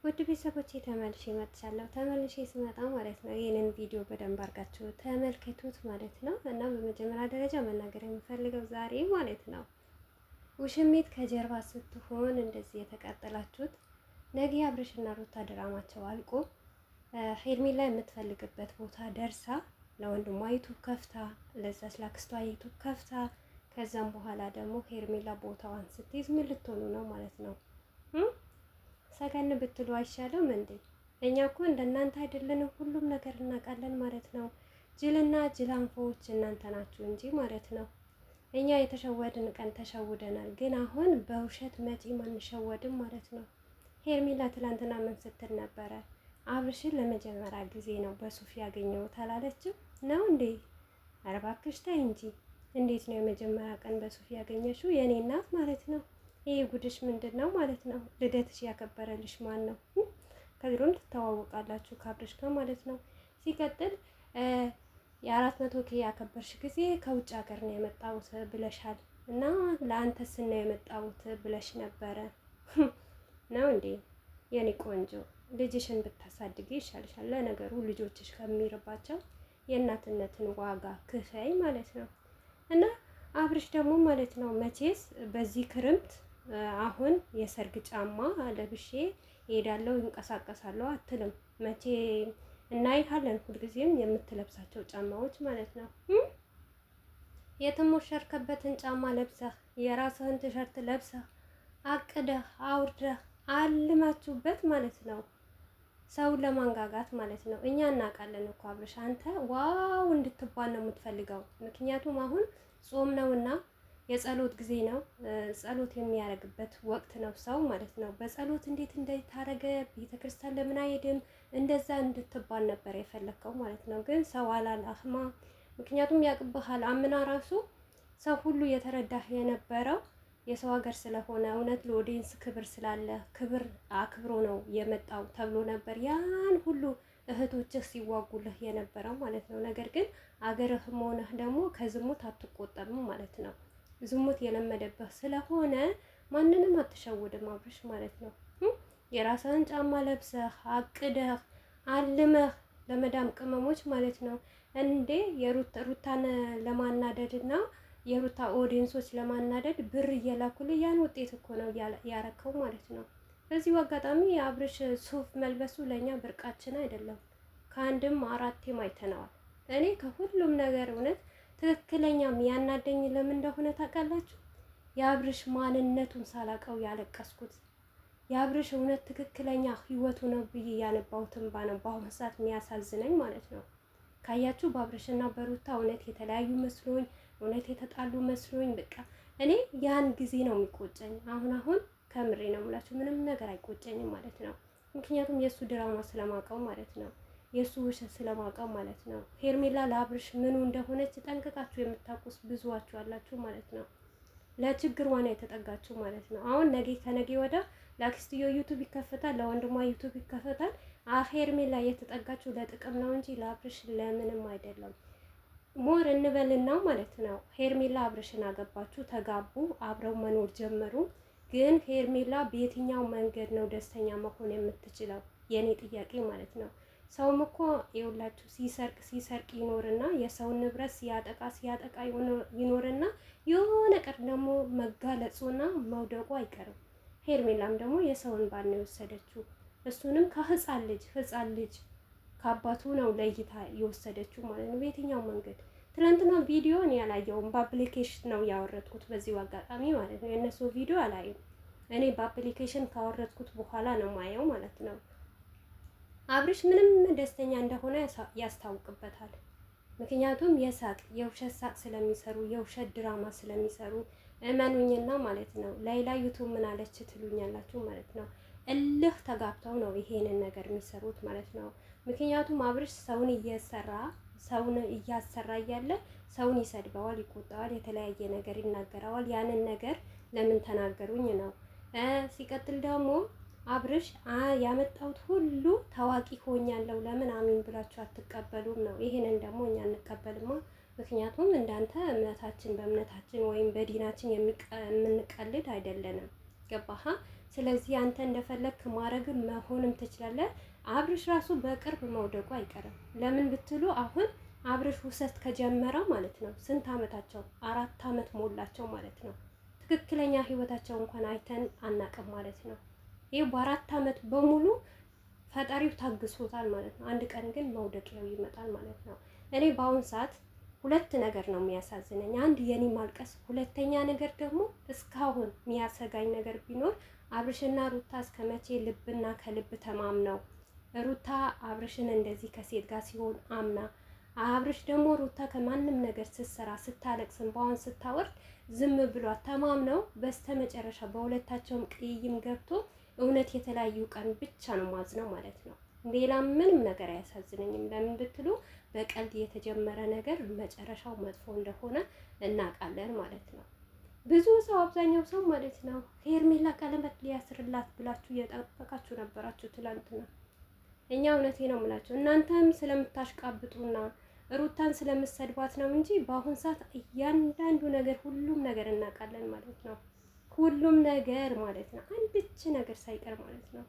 ውድ ቤተሰቦቼ ተመልሼ መጥቻለሁ። ተመልሼ ስመጣ ማለት ነው ይህንን ቪዲዮ በደንብ አድርጋችሁ ተመልከቱት ማለት ነው። እና በመጀመሪያ ደረጃ መናገር የምፈልገው ዛሬ ማለት ነው ውሽሚት ከጀርባ ስትሆን እንደዚህ የተቃጠላችሁት ነገ አብርሽና ሩታ ድራማቸው አልቆ ሄርሜላ የምትፈልግበት ቦታ ደርሳ ለወንድሟ ዩቱብ ከፍታ ለዛች ላክስቷ ዩቱብ ከፍታ ከዛም በኋላ ደግሞ ሄርሜላ ቦታዋን ስትይዝ ምን ልትሆኑ ነው ማለት ነው? ሰከን ብትሉ አይሻልም እንዴ? እኛ እኮ እንደናንተ አይደለንም፣ ሁሉም ነገር እናውቃለን ማለት ነው። ጅልና ጅላንፎዎች እናንተ ናችሁ እንጂ ማለት ነው። እኛ የተሸወድን ቀን ተሸውደናል፣ ግን አሁን በውሸት መጪም አንሸወድም ማለት ነው። ሄርሜላ ትላንትና ምን ስትል ነበረ? አብርሽን ለመጀመሪያ ጊዜ ነው በሱፍ ያገኘሁት አላለችም ነው እንዴ? ኧረ እባክሽ ተይ እንጂ። እንዴት ነው የመጀመሪያ ቀን በሱፍ ያገኘሽው የኔ እናት ማለት ነው? ይሄ ጉድሽ ምንድን ነው ማለት ነው? ልደትሽ ያከበረልሽ ማን ነው? ከድሮም ትተዋወቃላችሁ ከአብርሽ ጋር ማለት ነው። ሲቀጥል የ400K ያከበርሽ ጊዜ ከውጭ ሀገር ነው የመጣሁት ብለሻል እና ለአንተስ ነው የመጣሁት ብለሽ ነበረ ነው እንዴ? የኔ ቆንጆ ልጅሽን ብታሳድጊ ይሻልሻል። ለነገሩ ልጆችሽ ከሚርባቸው የእናትነትን ዋጋ ክፈይ ማለት ነው። እና አብርሽ ደግሞ ማለት ነው መቼስ በዚህ ክርምት አሁን የሰርግ ጫማ ለብሼ እሄዳለሁ እንቀሳቀሳለሁ አትልም። መቼ እናይሃለን ሁልጊዜም የምትለብሳቸው ጫማዎች ማለት ነው። የተሞሸርከበትን ጫማ ለብሰህ የራስህን ቲሸርት ለብሰህ አቅደህ አውርደህ አልማችሁበት ማለት ነው። ሰውን ለማንጋጋት ማለት ነው። እኛ እናውቃለን እኮ አብርሽ አንተ ዋው እንድትባል ነው የምትፈልገው። ምክንያቱም አሁን ጾም ነውና የጸሎት ጊዜ ነው። ጸሎት የሚያደርግበት ወቅት ነው ሰው ማለት ነው። በጸሎት እንዴት እንደታረገ ቤተክርስቲያን ለምን አይሄድም እንደዛ እንድትባል ነበር የፈለከው ማለት ነው። ግን ሰው አላላህማ። ምክንያቱም ያቅብሃል። አምና ራሱ ሰው ሁሉ የተረዳህ የነበረው የሰው ሀገር ስለሆነ እውነት ለኦዲየንስ ክብር ስላለ ክብር አክብሮ ነው የመጣው ተብሎ ነበር ያን ሁሉ እህቶችህ ሲዋጉልህ የነበረው ማለት ነው። ነገር ግን አገርህም ሆነህ ደግሞ ከዝሙት አትቆጠብም ማለት ነው። ዝሙት የለመደብህ ስለሆነ ማንንም አትሸውድም አብርሽ ማለት ነው። የራስህን ጫማ ለብሰህ አቅደህ አልመህ ለመዳም ቅመሞች ማለት ነው እንዴ የሩታን ለማናደድና የሩታ ኦዲየንሶች ለማናደድ ብር እየላኩልህ ያን ውጤት እኮ ነው ያረከው ማለት ነው። በዚሁ አጋጣሚ የአብርሽ ሱፍ መልበሱ ለእኛ ብርቃችን አይደለም። ከአንድም አራቴም አይተነዋል። እኔ ከሁሉም ነገር እውነት ትክክለኛም ያናደኝ ለምን እንደሆነ ታውቃላችሁ? የአብርሽ ማንነቱን ሳላቀው ያለቀስኩት የአብርሽ እውነት ትክክለኛ ህይወቱ ነው ብዬ ያነባሁት እንባ ነው በአሁኑ ሰዓት የሚያሳዝነኝ ማለት ነው። ካያችሁ በአብርሽና በሩታ እውነት የተለያዩ መስሎኝ እውነት የተጣሉ መስሎኝ በቃ እኔ ያን ጊዜ ነው የሚቆጨኝ። አሁን ከምሬ ነው የምላችሁ ምንም ነገር አይቆጨኝም ማለት ነው። ምክንያቱም የእሱ ድራማ ስለማውቀው ማለት ነው። የእሱ ውሸት ስለማውቀው ማለት ነው። ሄርሜላ ለአብርሽ ምኑ እንደሆነች ጠንቅቃችሁ የምታውቁስ ብዙዋችሁ አላችሁ ማለት ነው። ለችግር ዋና የተጠጋችሁ ማለት ነው። አሁን ነገ ከነገ ወዳ ለአክስትዮ ዩቱብ ይከፈታል፣ ለወንድሟ ዩቱብ ይከፈታል። ሄርሜላ የተጠጋችሁ ለጥቅም ነው እንጂ ለአብርሽ ለምንም አይደለም። ሞር እንበልና ማለት ነው። ሄርሜላ አብርሽን አገባችሁ፣ ተጋቡ፣ አብረው መኖር ጀመሩ። ግን ሄርሜላ በየትኛው መንገድ ነው ደስተኛ መሆን የምትችለው? የኔ ጥያቄ ማለት ነው። ሰውም እኮ ይኸውላችሁ ሲሰርቅ ይኖርና የሰውን ንብረት ሲያጠቃ ይኖርና የሆነ ቀን ደግሞ መጋለጹና መውደቁ አይቀርም። ሄርሜላም ደግሞ የሰውን ባል ነው የወሰደችው። እሱንም ከህፃን ልጅ ከአባቱ ነው ለይታ የወሰደችው ማለት ነው። በየትኛው መንገድ? ትናንትና ቪዲዮን ያላየውም በአፕሊኬሽን ነው ያወረድኩት በዚሁ አጋጣሚ ማለት ነው። የእነሱ ቪዲዮ አላየም እኔ በአፕሊኬሽን ካወረድኩት በኋላ ነው ማየው ማለት ነው። አብርሽ ምንም ደስተኛ እንደሆነ ያስታውቅበታል። ምክንያቱም የውሸት ሳቅ ስለሚሰሩ የውሸት ድራማ ስለሚሰሩ እመኑኝና ማለት ነው። ላይላ ዩቱብ ምን አለች ትሉኛላችሁ ማለት ነው። እልህ ተጋብተው ነው ይሄንን ነገር የሚሰሩት ማለት ነው። ምክንያቱም አብርሽ ሰውን እያሰራ እያለ ሰውን ይሰድበዋል፣ ይቆጣዋል፣ የተለያየ ነገር ይናገረዋል። ያንን ነገር ለምን ተናገሩኝ ነው። ሲቀጥል ደግሞ አብርሽ ያመጣሁት ሁሉ ታዋቂ ሆኛለሁ ለምን አሚን ብላችሁ አትቀበሉም ነው። ይሄንን ደግሞ እኛ እንቀበልማ። ምክንያቱም እንዳንተ እምነታችን በእምነታችን ወይም በዲናችን የምንቀልድ አይደለንም። ገባህ? ስለዚህ አንተ እንደፈለክ ማድረግም መሆንም ትችላለህ። አብርሽ ራሱ በቅርብ መውደቁ አይቀርም። ለምን ብትሉ አሁን አብርሽ ውሰት ከጀመረ ማለት ነው ስንት አመታቸው? 4 አመት ሞላቸው ማለት ነው። ትክክለኛ ህይወታቸው እንኳን አይተን አናቅም ማለት ነው። ይህ በ4 አመት በሙሉ ፈጣሪው ታግሶታል ማለት ነው። አንድ ቀን ግን መውደቂያው ይመጣል ማለት ነው። እኔ በአሁን ሰዓት ሁለት ነገር ነው የሚያሳዝነኝ። አንድ የኔ ማልቀስ፣ ሁለተኛ ነገር ደግሞ እስካሁን የሚያሰጋኝ ነገር ቢኖር አብርሽና ሩታ እስከ መቼ ልብና ከልብ ተማምነው ሩታ አብርሽን እንደዚህ ከሴት ጋር ሲሆን አምና አብርሽ ደግሞ ሩታ ከማንም ነገር ስትሰራ ስታለቅስ እንባዋን ስታወርድ ዝም ብሏት ተማምነው በስተመጨረሻ በሁለታቸውም ቅይም ገብቶ እውነት የተለያዩ ቀን ብቻ ነው ማዝነው ማለት ነው። ሌላ ምንም ነገር አያሳዝነኝም። ለምን ብትሉ በቀልድ የተጀመረ ነገር መጨረሻው መጥፎ እንደሆነ እናውቃለን ማለት ነው። ብዙ ሰው አብዛኛው ሰው ማለት ነው ሄርሜላ ቀለበት ሊያስርላት ብላችሁ እየጠበቃችሁ ነበራችሁ ትላንትና። እኛ እውነቴ ነው የምላችሁ እናንተም ስለምታሽቃብጡና ሩታን ስለምሰድቧት ነው እንጂ በአሁን ሰዓት እያንዳንዱ ነገር ሁሉም ነገር እናውቃለን ማለት ነው። ሁሉም ነገር ማለት ነው፣ አንድች ነገር ሳይቀር ማለት ነው።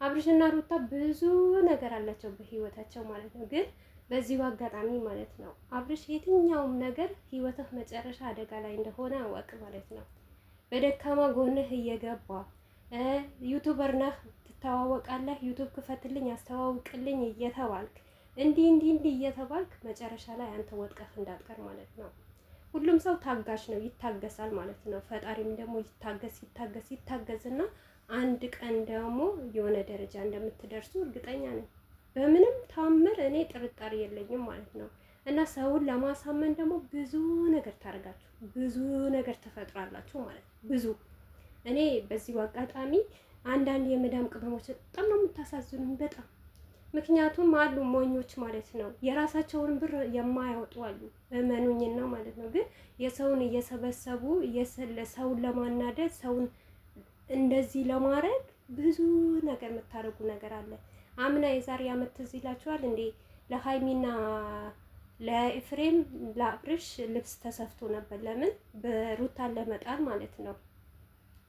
አብርሽና ሩታ ብዙ ነገር አላቸው በህይወታቸው ማለት ነው። ግን በዚሁ አጋጣሚ ማለት ነው አብርሽ የትኛውም ነገር ህይወትህ መጨረሻ አደጋ ላይ እንደሆነ አወቅ ማለት ነው። በደካማ ጎንህ እየገባ ዩቱበር ነህ ትተዋወቃለህ፣ ዩቱብ ክፈትልኝ አስተዋውቅልኝ እየተባልክ እንዲህ እየተባልክ መጨረሻ ላይ አንተ ወድቀህ እንዳትቀር ማለት ነው። ሁሉም ሰው ታጋሽ ነው፣ ይታገሳል ማለት ነው። ፈጣሪም ደግሞ ይታገስና አንድ ቀን ደግሞ የሆነ ደረጃ እንደምትደርሱ እርግጠኛ ነኝ። በምንም ታምር እኔ ጥርጣሬ የለኝም ማለት ነው። እና ሰውን ለማሳመን ደግሞ ብዙ ነገር ታደርጋችሁ፣ ብዙ ነገር ተፈጥራላችሁ ማለት ነው። ብዙ እኔ በዚሁ አጋጣሚ አንዳንድ የመዳም ቅመሞች በጣም ነው የምታሳዝኑኝ በጣም። ምክንያቱም አሉ ሞኞች ማለት ነው የራሳቸውን ብር የማያወጡ አሉ፣ እመኑኝና ማለት ነው። ግን የሰውን እየሰበሰቡ ሰውን ለማናደድ ሰውን እንደዚህ ለማድረግ ብዙ ነገር የምታደርጉ ነገር አለ። አምና የዛሬ አመት ትዝ ይላችኋል እንዴ ለሀይሚና ለኤፍሬም ለአብርሽ ልብስ ተሰፍቶ ነበር። ለምን? በሩታን ለመጣል ማለት ነው።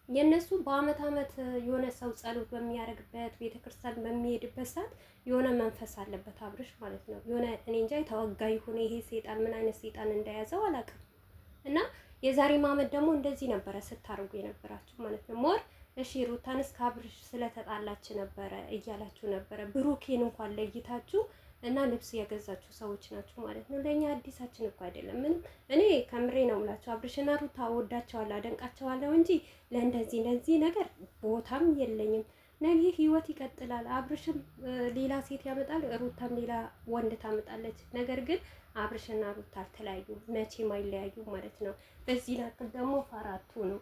የነሱ በአመት አመት የሆነ ሰው ጸሎት በሚያደርግበት ቤተክርስቲያን በሚሄድበት ሰዓት የሆነ መንፈስ አለበት አብርሽ ማለት ነው። የሆነ እኔ እንጃ የተወጋ ይሁን ይሄ ሴጣን ምን አይነት ሴጣን እንደያዘው አላውቅም። እና የዛሬ አመት ደግሞ እንደዚህ ነበረ ስታርጉ የነበራችሁ ማለት ነው። ሞር እሺ ሩታንስ ከአብርሽ ስለተጣላች ነበረ እያላችሁ ነበረ። ብሩኬን እንኳን ለይታችሁ እና ልብስ የገዛችሁ ሰዎች ናችሁ ማለት ነው። ለእኛ አዲሳችን እኮ አይደለም ምንም። እኔ ከምሬ ነው የምላችሁ አብርሽና ሩታ ወዳቸዋለሁ አደንቃቸዋለሁ እንጂ ለእንደዚህ ነገር ቦታም የለኝም። ነገ ህይወት ይቀጥላል። አብርሽም ሌላ ሴት ያመጣል፣ ሩታም ሌላ ወንድ ታመጣለች። ነገር ግን አብርሽና ሩታ አልተለያዩ፣ መቼም አይለያዩ ማለት ነው። በዚህ ላክል ደግሞ ፋራቱ ነው፣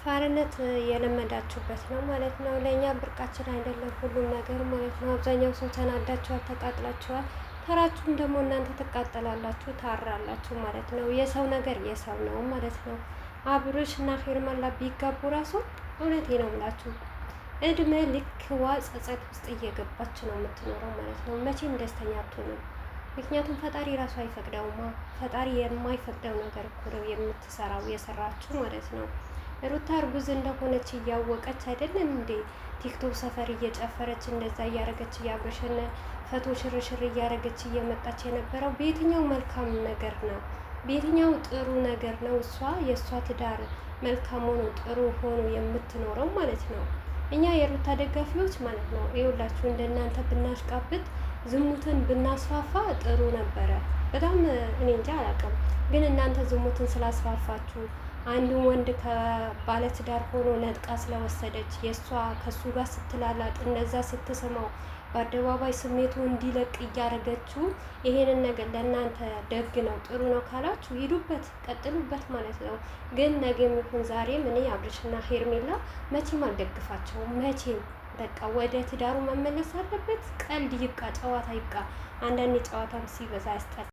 ፋርነት የለመዳችሁበት ነው ማለት ነው። ለእኛ ብርቃችን አይደለም ሁሉም ነገር ማለት ነው። አብዛኛው ሰው ተናዳችኋል፣ ተቃጥላችኋል። ተራችሁም ደግሞ እናንተ ትቃጠላላችሁ፣ ታራላችሁ ማለት ነው። የሰው ነገር የሰው ነው ማለት ነው። አብርሽ እና ሄርሜላ ቢጋቡ ራሱ እውነቴ ነው የምላችሁ እድሜ ልክዋ ጸጸት ውስጥ እየገባች ነው የምትኖረው ማለት ነው። መቼም ደስተኛ አትሆንም። ምክንያቱም ፈጣሪ ራሱ አይፈቅደውማ። ፈጣሪ የማይፈቅደው ነገር እኮ ነው የምትሰራው የሰራችው ማለት ነው። ሩታ እርጉዝ እንደሆነች እያወቀች አይደለም እንዴ ቲክቶክ ሰፈር እየጨፈረች እንደዛ እያረገች እያብረሸነ ፈቶ ሽርሽር እያረገች እየመጣች የነበረው በየትኛው መልካም ነገር ነው? በየትኛው ጥሩ ነገር ነው? እሷ የእሷ ትዳር መልካም ሆኖ ጥሩ ሆኖ የምትኖረው ማለት ነው። እኛ የሩታ ደጋፊዎች ማለት ነው ይኸውላችሁ እንደናንተ ብናሽቃብጥ ዝሙትን ብናስፋፋ ጥሩ ነበረ። በጣም እኔ እንጃ አላውቅም፣ ግን እናንተ ዝሙትን ስላስፋፋችሁ አንዱ ወንድ ከባለትዳር ሆኖ ነጥቃ ስለወሰደች የእሷ ከሱ ጋር ስትላላጥ እንደዛ ስትስማው በአደባባይ ስሜቱ እንዲለቅ እያደረገችው ይሄንን ነገር ለእናንተ ደግ ነው ጥሩ ነው ካላችሁ ሂዱበት፣ ቀጥሉበት ማለት ነው። ግን ነገም ይሁን ዛሬም እኔ አብርሽና ሄርሜላ መቼም አልደግፋቸውም። መቼም በቃ ወደ ትዳሩ መመለስ አለበት። ቀልድ ይብቃ፣ ጨዋታ ይብቃ። አንዳንድ ጨዋታም ሲበዛ ያስጠላል።